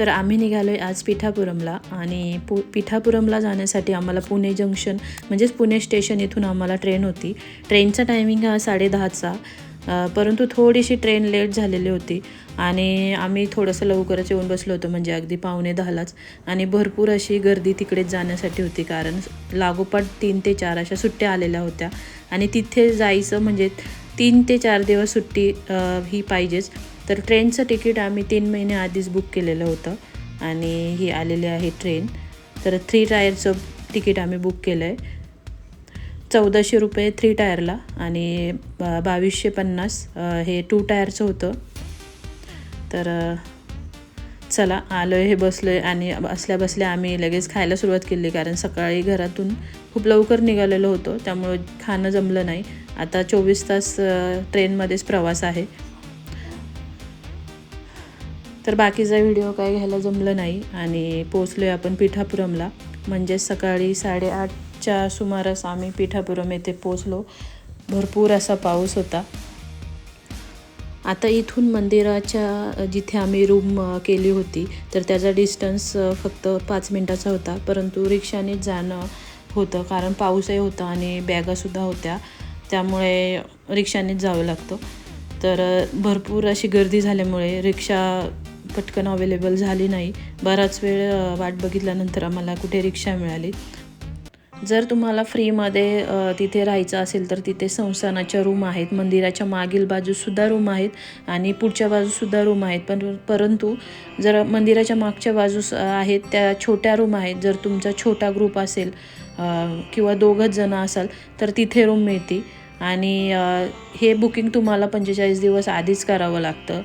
तर आम्ही निघालो आहे आज पिठापुरमला आणि पिठापुरमला जाण्यासाठी आम्हाला पुणे जंक्शन म्हणजेच पुणे स्टेशन इथून आम्हाला ट्रेन होती। ट्रेनचा टायमिंग हा 10:30चा, परंतु थोडीशी ट्रेन लेट झालेली होती आणि आम्ही थोडंसं लवकरच येऊन बसलो होतो, म्हणजे अगदी 9:45लाच। आणि भरपूर अशी गर्दी तिकडेच जाण्यासाठी होती, कारण लागोपाठ 3 ते 4 अशा सुट्ट्या आलेल्या होत्या आणि तिथे जायचं म्हणजे 3 ते 4 दिवस सुट्टी ही पाहिजेच। तर ट्रेनचं तिकीट आम्ही 3 महिने आधीच बुक केलेलं होतं आणि ही आलेली आहे ट्रेन। तर 3 टायरचं तिकीट आम्ही बुक केलं आहे, 1400 रुपये 3 टायरला आणि 2250 हे 2 टायरचं होतं। तर चला आलो आहे, बसलो आहे आणि बसल्या आम्ही लगेच खायला सुरुवात केली, कारण सकाळी घरातून खूप लवकर निघालेलो होतो, त्यामुळे खाणं जमलं नाही। आता 24 तास ट्रेनमध्येच प्रवास आहे, तर बाकीचा व्हिडिओ काय घ्यायला जमलं नाही आणि पोचलो आहे आपण पिठापुरमला। म्हणजे सकाळी 8:30च्या सुमारास आम्ही पिठापुरम येथे पोचलो। भरपूर असा पाऊस होता। आता इथून मंदिराच्या जिथे आम्ही रूम केली होती तर त्याचा डिस्टन्स फक्त 5 मिनिटाचा होता, परंतु रिक्षानेच जाणं होतं, कारण पाऊसही होता आणि बॅगासुद्धा होत्या, त्यामुळे रिक्षानेच जावं लागतं। तर भरपूर अशी गर्दी झाल्यामुळे रिक्षा पटकन अवेलेबल झाली नाही। बराच वेळ वाट बघितल्यानंतर आम्हाला कुठे रिक्षा मिळाली। जर तुम्हाला फ्रीमध्ये तिथे राहायचं असेल तर तिथे संस्थानाच्या रूम आहेत, मंदिराच्या मागील बाजूसुद्धा रूम आहेत आणि पुढच्या बाजूसुद्धा रूम आहेत, परंतु जर मंदिराच्या मागच्या बाजूस आहेत त्या छोट्या रूम आहेत। जर तुमचा छोटा ग्रुप असेल किंवा 2घच जण असाल तर तिथे रूम मिळते आणि हे बुकिंग तुम्हाला 45 दिवस आधीच करावं लागतं।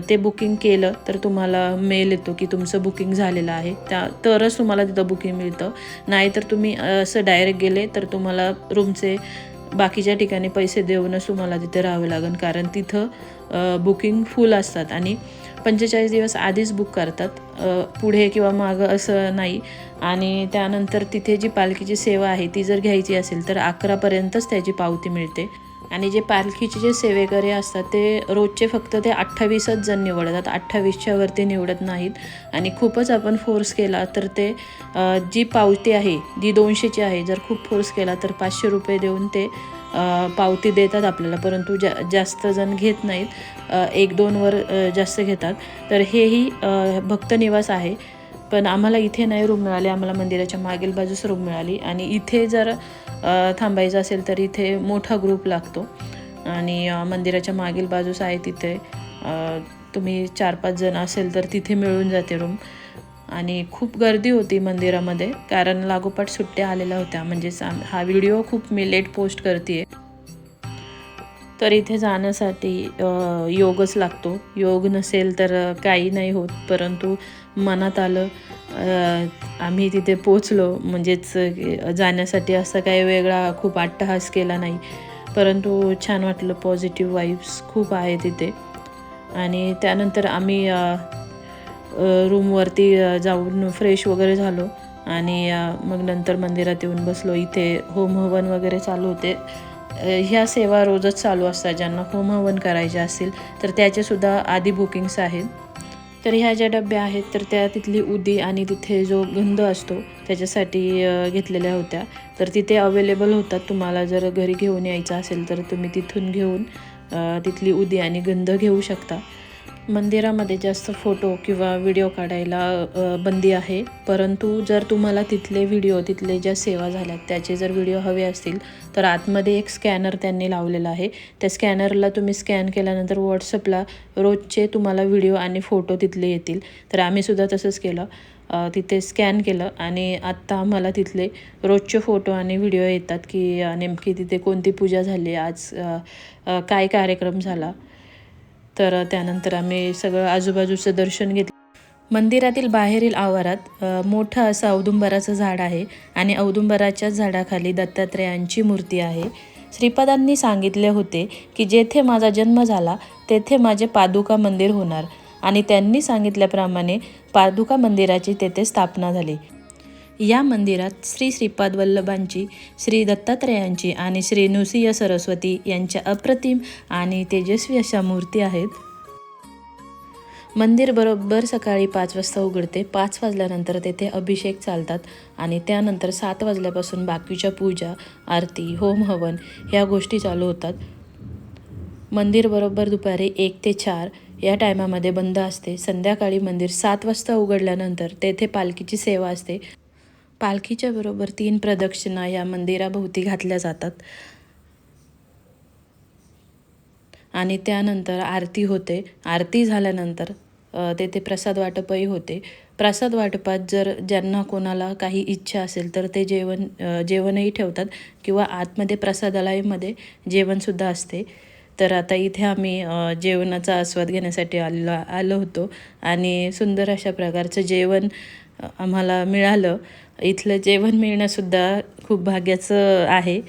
ते बुकिंग केलं तर तुम्हाला मेल येतो की तुमचं बुकिंग झालेलं आहे, तरच तुम्हाला तिथं बुकिंग मिळतं। नाहीतर तुम्ही असं डायरेक्ट गेले तर तुम्हाला रूमचे बाकीच्या ठिकाणी पैसे देऊनच तुम्हाला तिथे राहावं लागेल, कारण तिथं बुकिंग फुल असतात आणि 45 दिवस आधीच बुक करतात, पुढे किंवा मागं असं नाही। आणि त्यानंतर तिथे जी पालखीची सेवा आहे ती जर घ्यायची असेल तर 11पर्यंतच त्याची पावती मिळते आणि जे पालखीचे जे सेवेकरी असतात ते रोजचे फक्त ते 28च जण निवडतात, 28च्या वरती निवडत नाहीत। आणि खूपच आपण फोर्स केला तर ते जी पावती आहे जी 200ची आहे, जर खूप फोर्स केला तर 500 रुपये देऊन ते पावती देतात आपल्याला, परंतु जास्त जण घेत नाहीत, 1-2 वर जास्त घेतात। तर हेही भक्तनिवास आहे, पण आम्हाला इथे नाही रूम मिळाली, आम्हाला मंदिराच्या मागील बाजूस रूम मिळाली। आणि इथे जर थांबायचं असेल तर इथे मोठा ग्रुप लागतो आणि मंदिराच्या मागील बाजूस आहे तिथे तुम्ही 4-5 जण असेल तर तिथे मिळून जाते रूम। आणि खूप गर्दी होती मंदिरामध्ये, कारण लागोपाठ सुट्ट्या आलेल्या होत्या, म्हणजेच हा व्हिडिओ खूप मी लेट पोस्ट करते। तर इथे जाण्यासाठी योगच लागतो, योग नसेल तर काही नाही होत। परंतु मनात आलं, आम्ही तिथे पोचलो, म्हणजेच जाण्यासाठी असं काही वेगळा खूप अट्टहास केला नाही, परंतु छान वाटलं, पॉझिटिव्ह वाईब्स खूप आहे तिथे। आणि त्यानंतर आम्ही रूमवरती जाऊन फ्रेश वगैरे झालो आणि मग नंतर मंदिरात येऊन बसलो। इथे होम हवन वगैरे चालू होते, ह्या सेवा रोजच चालू असतात, ज्यांना होम हवन करायचे असेल तर त्याचेसुद्धा आधी बुकिंग्स आहेत। तर ह्या ज्या डब्या आहेत तर त्या तिथली उदी आणि तिथे जो गंध असतो त्याच्यासाठी घेतलेल्या होत्या, तर तिथे अवेलेबल होतात। तुम्हाला जर घरी घेऊन यायचं असेल तर तुम्ही तिथून घेऊन तिथली उदी आणि गंध घेऊ शकता। मंदिरामध्ये जास्त फोटो किंवा व्हिडिओ काढायला बंदी आहे, परंतु जर तुम्हाला तिथले व्हिडिओ, तिथले ज्या सेवा झाल्यात त्याचे जर व्हिडिओ हवे असतील तर आतमध्ये एक स्कॅनर त्यांनी लावलेला आहे, त्या स्कॅनरला तुम्ही स्कॅन केल्यानंतर व्हॉट्सअपला रोजचे तुम्हाला व्हिडिओ आणि फोटो तिथले येतील। तर आम्हीसुद्धा तसंच केलं, तिथे स्कॅन केलं आणि आत्ता आम्हाला तिथले रोजचे फोटो आणि व्हिडिओ येतात की नेमकी तिथे कोणती पूजा झाली, आज काय कार्यक्रम झाला। तर त्यानंतर आम्ही सगळं आजूबाजूचं दर्शन घेतलं। मंदिरातील बाहेरील आवारात मोठं असं औदुंबराचं झाड आहे आणि औदुंबराच्या झाडाखाली दत्तात्रेयांची मूर्ती आहे। श्रीपादांनी सांगितले होते की जेथे माझा जन्म झाला तेथे माझे पादुका मंदिर होणार आणि त्यांनी सांगितल्याप्रमाणे पादुका मंदिराची तेथे स्थापना झाली। या मंदिरात श्री श्रीपाद वल्लभांची, श्री दत्तात्रेयांची आणि श्री नृसिंह सरस्वती यांच्या अप्रतिम आणि तेजस्वी अशा मूर्ती आहेत। मंदिर बरोबर सकाळी 5 वाजता उघडते. 5 वाजल्यानंतर तेथे अभिषेक चालतात आणि त्यानंतर 7 वाजल्यापासून बाकीच्या पूजा, आरती, होम हवन ह्या गोष्टी चालू होतात. मंदिर बरोबर दुपारी 1 ते 4 या टायमामध्ये बंद असते. संध्याकाळी मंदिर 7 वाजता उघडल्यानंतर तेथे पालखीची सेवा असते. पालखीच्या बरोबर 3 प्रदक्षिणा या मंदिराभोवती घातल्या जातात आणि त्यानंतर आरती होते. आरती झाल्यानंतर तेथे प्रसाद वाटपही होते. प्रसाद वाटपात जर ज्यांना कोणाला काही इच्छा असेल तर ते जेवणही ठेवतात किंवा आतमध्ये प्रसादालयामध्ये जेवणसुद्धा असते. तर आता इथे आम्ही जेवणाचा आस्वाद घेण्यासाठी आलो होतो आणि सुंदर अशा प्रकारचं जेवण आम्हाला मिळालं. इथलं जेवण मिळणंसुद्धा खूप भाग्याचं आहे.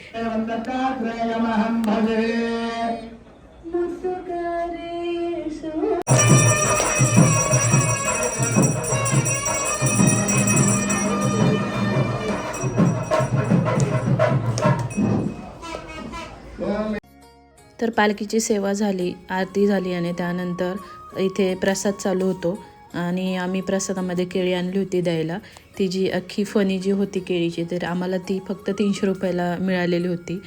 तर पालखीची सेवा झाली, आरती झाली आणि त्यानंतर इथे प्रसाद चालू होतो आणि आम्ही प्रसादामध्ये केळी आणली होती द्यायला. ती जी अख्खी फणी जी होती केळीची तर आम्हाला ती फक्त 300 रुपयाला मिळालेली होती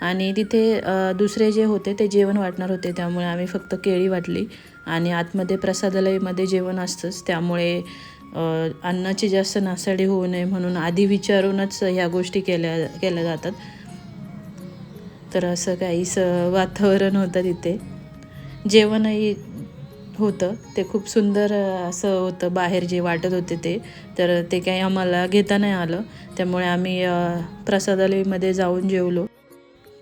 आणि तिथे दुसरे जे होते ते जेवण वाटणार होते, त्यामुळे आम्ही फक्त केळी वाटली आणि आतमध्ये प्रसादालयामध्ये जेवण असतंच, त्यामुळे अन्नाची जास्त नासाडी होऊ नये म्हणून आधी विचारूनच ह्या गोष्टी केल्या जातात. तर असं काहीसं वातावरण होतं तिथे. जेवणही होतं ते खूप सुंदर असं होतं. बाहेर जे वाटत होते तर ते काही आम्हाला घेता नाही आलं, त्यामुळे आम्ही प्रसादालयामध्ये जाऊन जेवलो.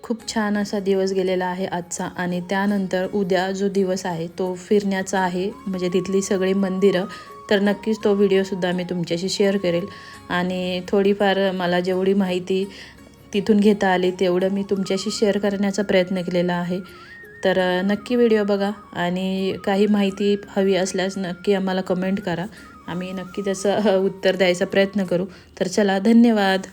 खूप छान असा दिवस गेलेला आहे आजचा आणि त्यानंतर उद्या जो दिवस आहे तो फिरण्याचा आहे, म्हणजे तिथली सगळी मंदिरं. तर नक्कीच तो व्हिडिओसुद्धा मी तुमच्याशी शेअर करेल आणि थोडीफार मला जेवढी माहिती तिथून घेता आली तेवढं मी तुमच्याशी शेअर करण्याचा प्रयत्न केलेला आहे. तर नक्की व्हिडिओ बघा आणि काही माहिती हवी असल्यास नक्की आम्हाला कमेंट करा. आम्ही नक्की त्याचं उत्तर द्यायचा प्रयत्न करू. तर चला, धन्यवाद.